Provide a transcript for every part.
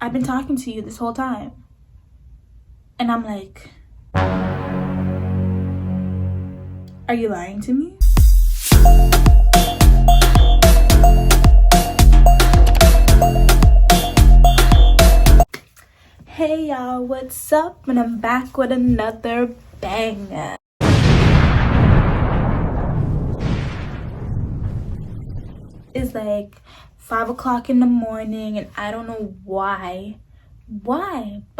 I've been talking to you this whole time. And I'm like, are you lying to me? Hey y'all, what's up? And I'm back with another banger. It's like 5 o'clock in the morning and I don't know why, but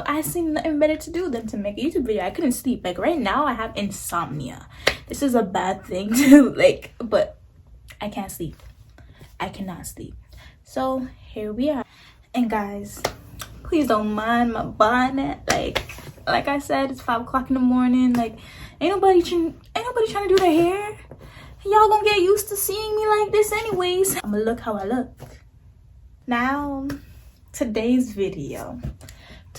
I seen nothing better to do than to make a YouTube video. I couldn't sleep. Like right now I have insomnia. This is a bad thing to but I can't sleep. I cannot sleep. So here we are. And guys, please don't mind my bonnet. Like I said, it's 5 o'clock in the morning. Like ain't nobody trying to do their hair. Y'all gonna get used to seeing me like this anyways. I'm gonna look how I look. Now, today's video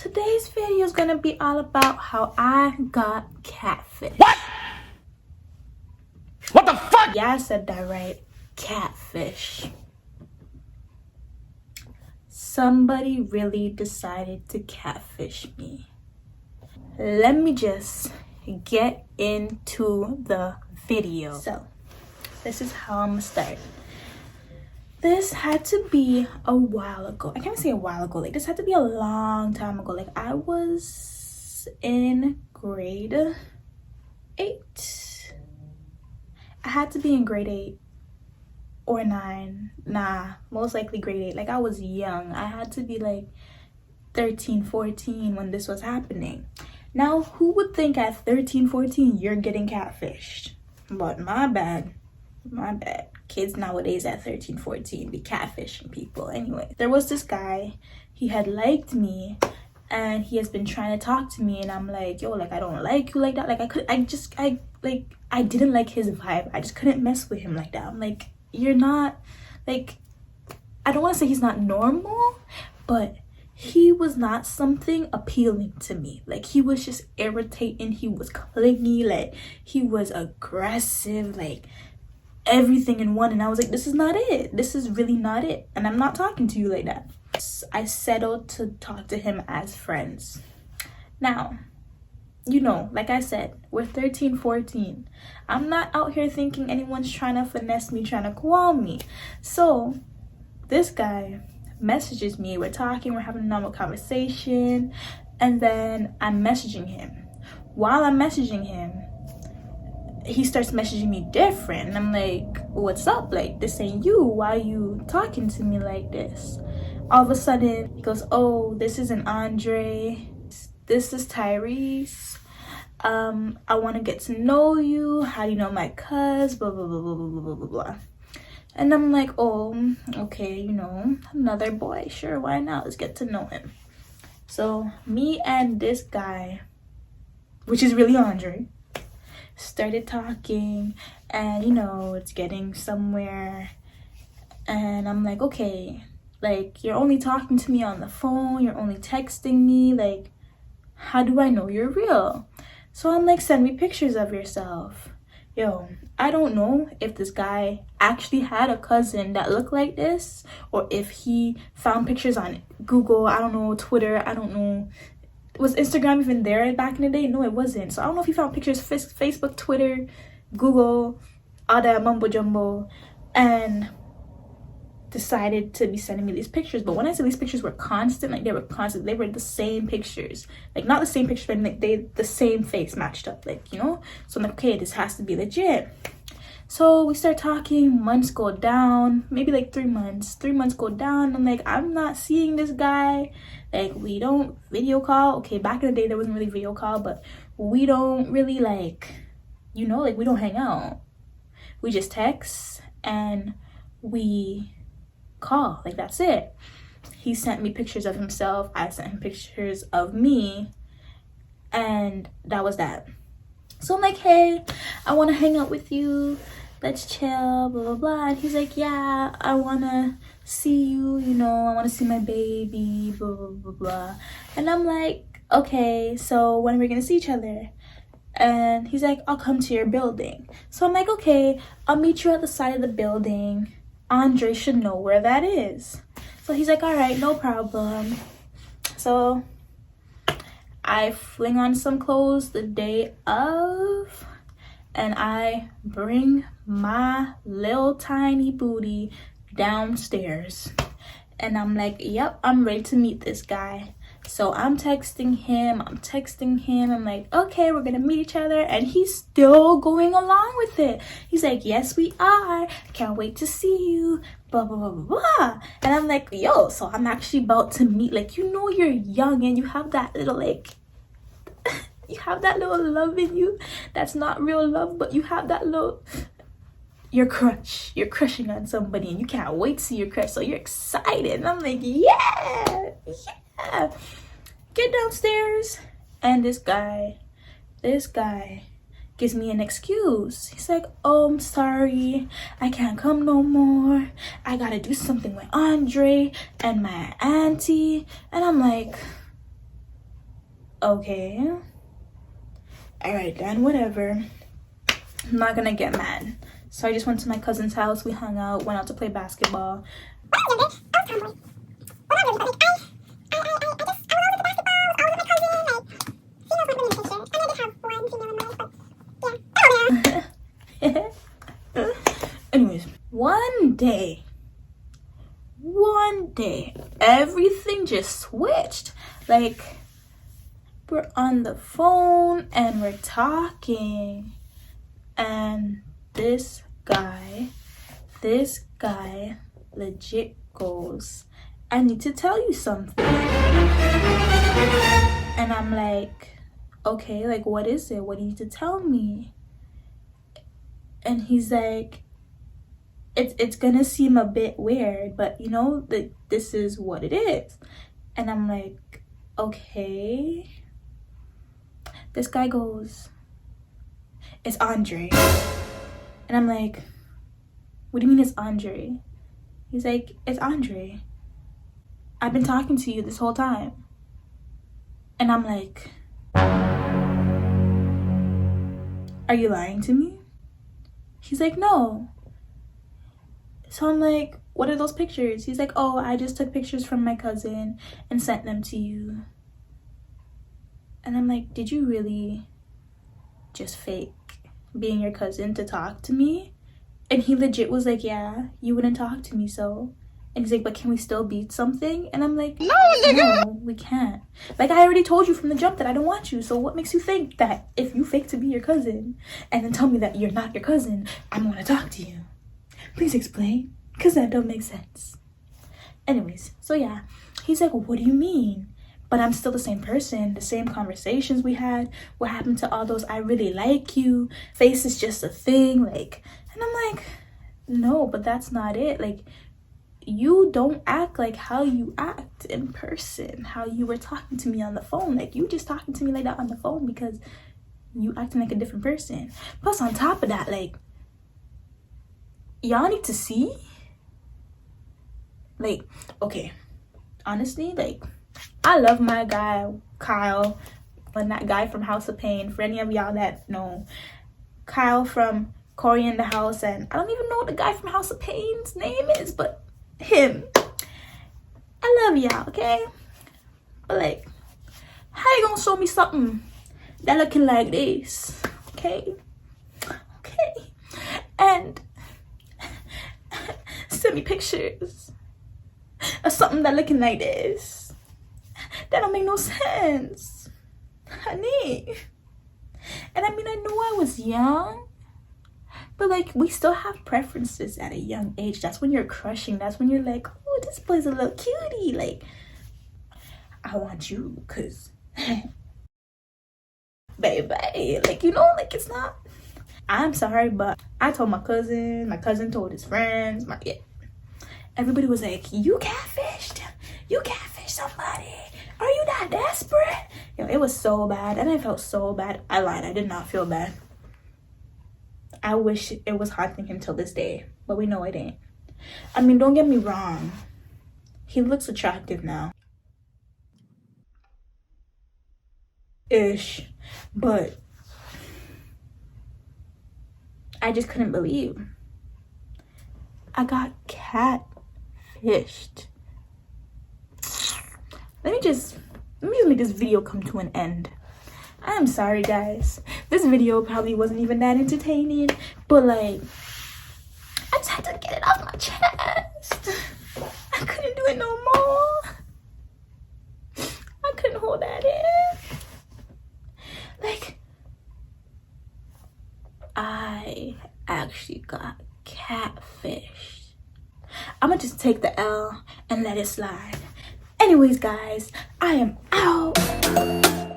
is gonna be all about how I got catfished. What the fuck? Yeah, I said that right. Catfish. Somebody really decided to catfish me. Let me just get into the video. So, this is how I'm gonna start. This had to be a while ago. I can't say a while ago. Like, this had to be a long time ago. Like, I was in grade 8. I had to be in grade 8 or 9. Nah, most likely grade 8. Like, I was young. I had to be like 13, 14 when this was happening. Now, who would think at 13, 14 you're getting catfished? But my bad. Kids nowadays at 13, 14 be catfishing people. Anyway, there was this guy. He had liked me and he has been trying to talk to me, and I'm like, yo, like I don't like you like that. Like I didn't like his vibe. I just couldn't mess with him like that. I'm like, you're not, like, I don't want to say he's not normal, but he was not something appealing to me. Like, he was just irritating. He was clingy. Like, he was aggressive. Like, everything in one. And I was like, this is not it. This is really not it. And I'm not talking to you like that. I settled to talk to him as friends. Now, you know, like I said, we're 13, 14. I'm not out here thinking anyone's trying to finesse me, trying to call me. So this guy messages me. We're talking, we're having a normal conversation, and then I'm messaging him. While I'm messaging him, he starts messaging me different, and I'm like, what's up? Like, this ain't you. Why are you talking to me like this? All of a sudden he goes, oh, this isn't Andre, this is Tyrese. I want to get to know you. How do you know my cuz? Blah blah blah blah blah blah blah blah. And I'm like, oh, okay, you know, another boy, sure, why not? Let's get to know him. So me and this guy, which is really Andre, started talking, and you know, it's getting somewhere. And I'm like, okay, like, you're only talking to me on the phone, you're only texting me, like, how do I know you're real? So I'm like, send me pictures of yourself. Yo, I don't know if this guy actually had a cousin that looked like this, or if he found pictures on Google, I don't know, Twitter, I don't know. Was Instagram even there back in the day? No, it wasn't. So I don't know if he found pictures, Facebook, Twitter, Google, all that mumbo jumbo, and decided to be sending me these pictures. But when I say these pictures were constant, like they were the same pictures. Like not the same picture, but like the same face matched up, like, you know? So I'm like, okay, this has to be legit. So we start talking, months go down, maybe like 3 months. 3 months go down. I'm like, I'm not seeing this guy. Like, we don't video call. Okay, back in the day there wasn't really video call, but we don't really, like, you know, like, we don't hang out. We just text and we call. Like, that's it. He sent me pictures of himself, I sent him pictures of me, and that was that. So I'm like, hey, I want to hang out with you, let's chill, blah blah blah. And he's like, yeah, I want to see you, you know, I want to see my baby, blah blah blah blah. And I'm like, okay, so when are we gonna see each other? And he's like, I'll come to your building. So I'm like, okay, I'll meet you at the side of the building. Andre should know where that is. So he's like, all right, no problem. So I fling on some clothes the day of, and I bring my little tiny booty downstairs. And I'm like, yep, I'm ready to meet this guy. So I'm texting him. I'm like, okay, we're gonna meet each other. And he's still going along with it. He's like, yes, we are. Can't wait to see you. Blah, blah, blah, blah, blah. And I'm like, yo, so I'm actually about to meet, like, you know, you're young and you have that little, like, you have that little love in you. That's not real love, but you have that little, you're crushing on somebody and you can't wait to see your crush, so you're excited. And I'm like, yeah, get downstairs. And this guy gives me an excuse. He's like, oh, I'm sorry, I can't come no more, I gotta do something with Andre and my auntie. And I'm like, okay, all right then, whatever, I'm not gonna get mad. So I just went to my cousin's house. We hung out, went out to play basketball. Anyways, one day, everything just switched. Like, we're on the phone and we're talking, and this guy legit goes, I need to tell you something. And I'm like, okay, like, what is it? What do you need to tell me? And he's like, it's gonna seem a bit weird, but you know, that this is what it is. And I'm like, okay. This guy goes, it's Andre. And I'm like, what do you mean it's Andre? He's like, it's Andre. I've been talking to you this whole time. And I'm like, are you lying to me? He's like, no. So I'm like, what are those pictures? He's like, oh, I just took pictures from my cousin and sent them to you. And I'm like, did you really just fake being your cousin to talk to me? And he legit was like, yeah, you wouldn't talk to me, so. And he's like, but can we still beat something? And I'm like, no, we can't. Like, I already told you from the jump that I don't want you, so what makes you think that if you fake to be your cousin and then tell me that you're not your cousin, I'm gonna talk to you? Please explain, because that don't make sense. Anyways, so yeah, he's like, what do you mean? But I'm still the same person, the same conversations we had. What happened to all those I really like you, face is just a thing, like. And I'm like, no, but that's not it. Like, you don't act like how you act in person, how you were talking to me on the phone. Like, you just talking to me like that on the phone because you acting like a different person. Plus, on top of that, like, y'all need to see. Like, okay, honestly, like, I love my guy, Kyle, and that guy from House of Pain. For any of y'all that know, Kyle from Corey in the House, and I don't even know what the guy from House of Pain's name is, but him. I love y'all, okay? But like, how you gonna show me something that looking like this? Okay? And send me pictures of something that looking like this. That don't make no sense, honey. And I mean, I know I was young, but like, we still have preferences at a young age. That's when you're crushing. That's when you're like, oh, this boy's a little cutie. Like, I want you, cause baby, like, you know, like, it's not. I'm sorry, but I told my cousin told his friends, everybody was like, you catfished somebody. Are you that desperate? Yo, it was so bad, and I felt so bad. I lied, I did not feel bad. I wish it was haunting him till this day, but we know it ain't. I mean, don't get me wrong. He looks attractive now. Ish. But I just couldn't believe I got catfished. Let me just let me just make this video come to an end. I'm sorry, guys. This video probably wasn't even that entertaining, but like, I just had to get it off my chest. I couldn't do it no more. I couldn't hold that in. Like, I actually got catfished. I'm gonna just take the L and let it slide. Anyways, guys, I am out.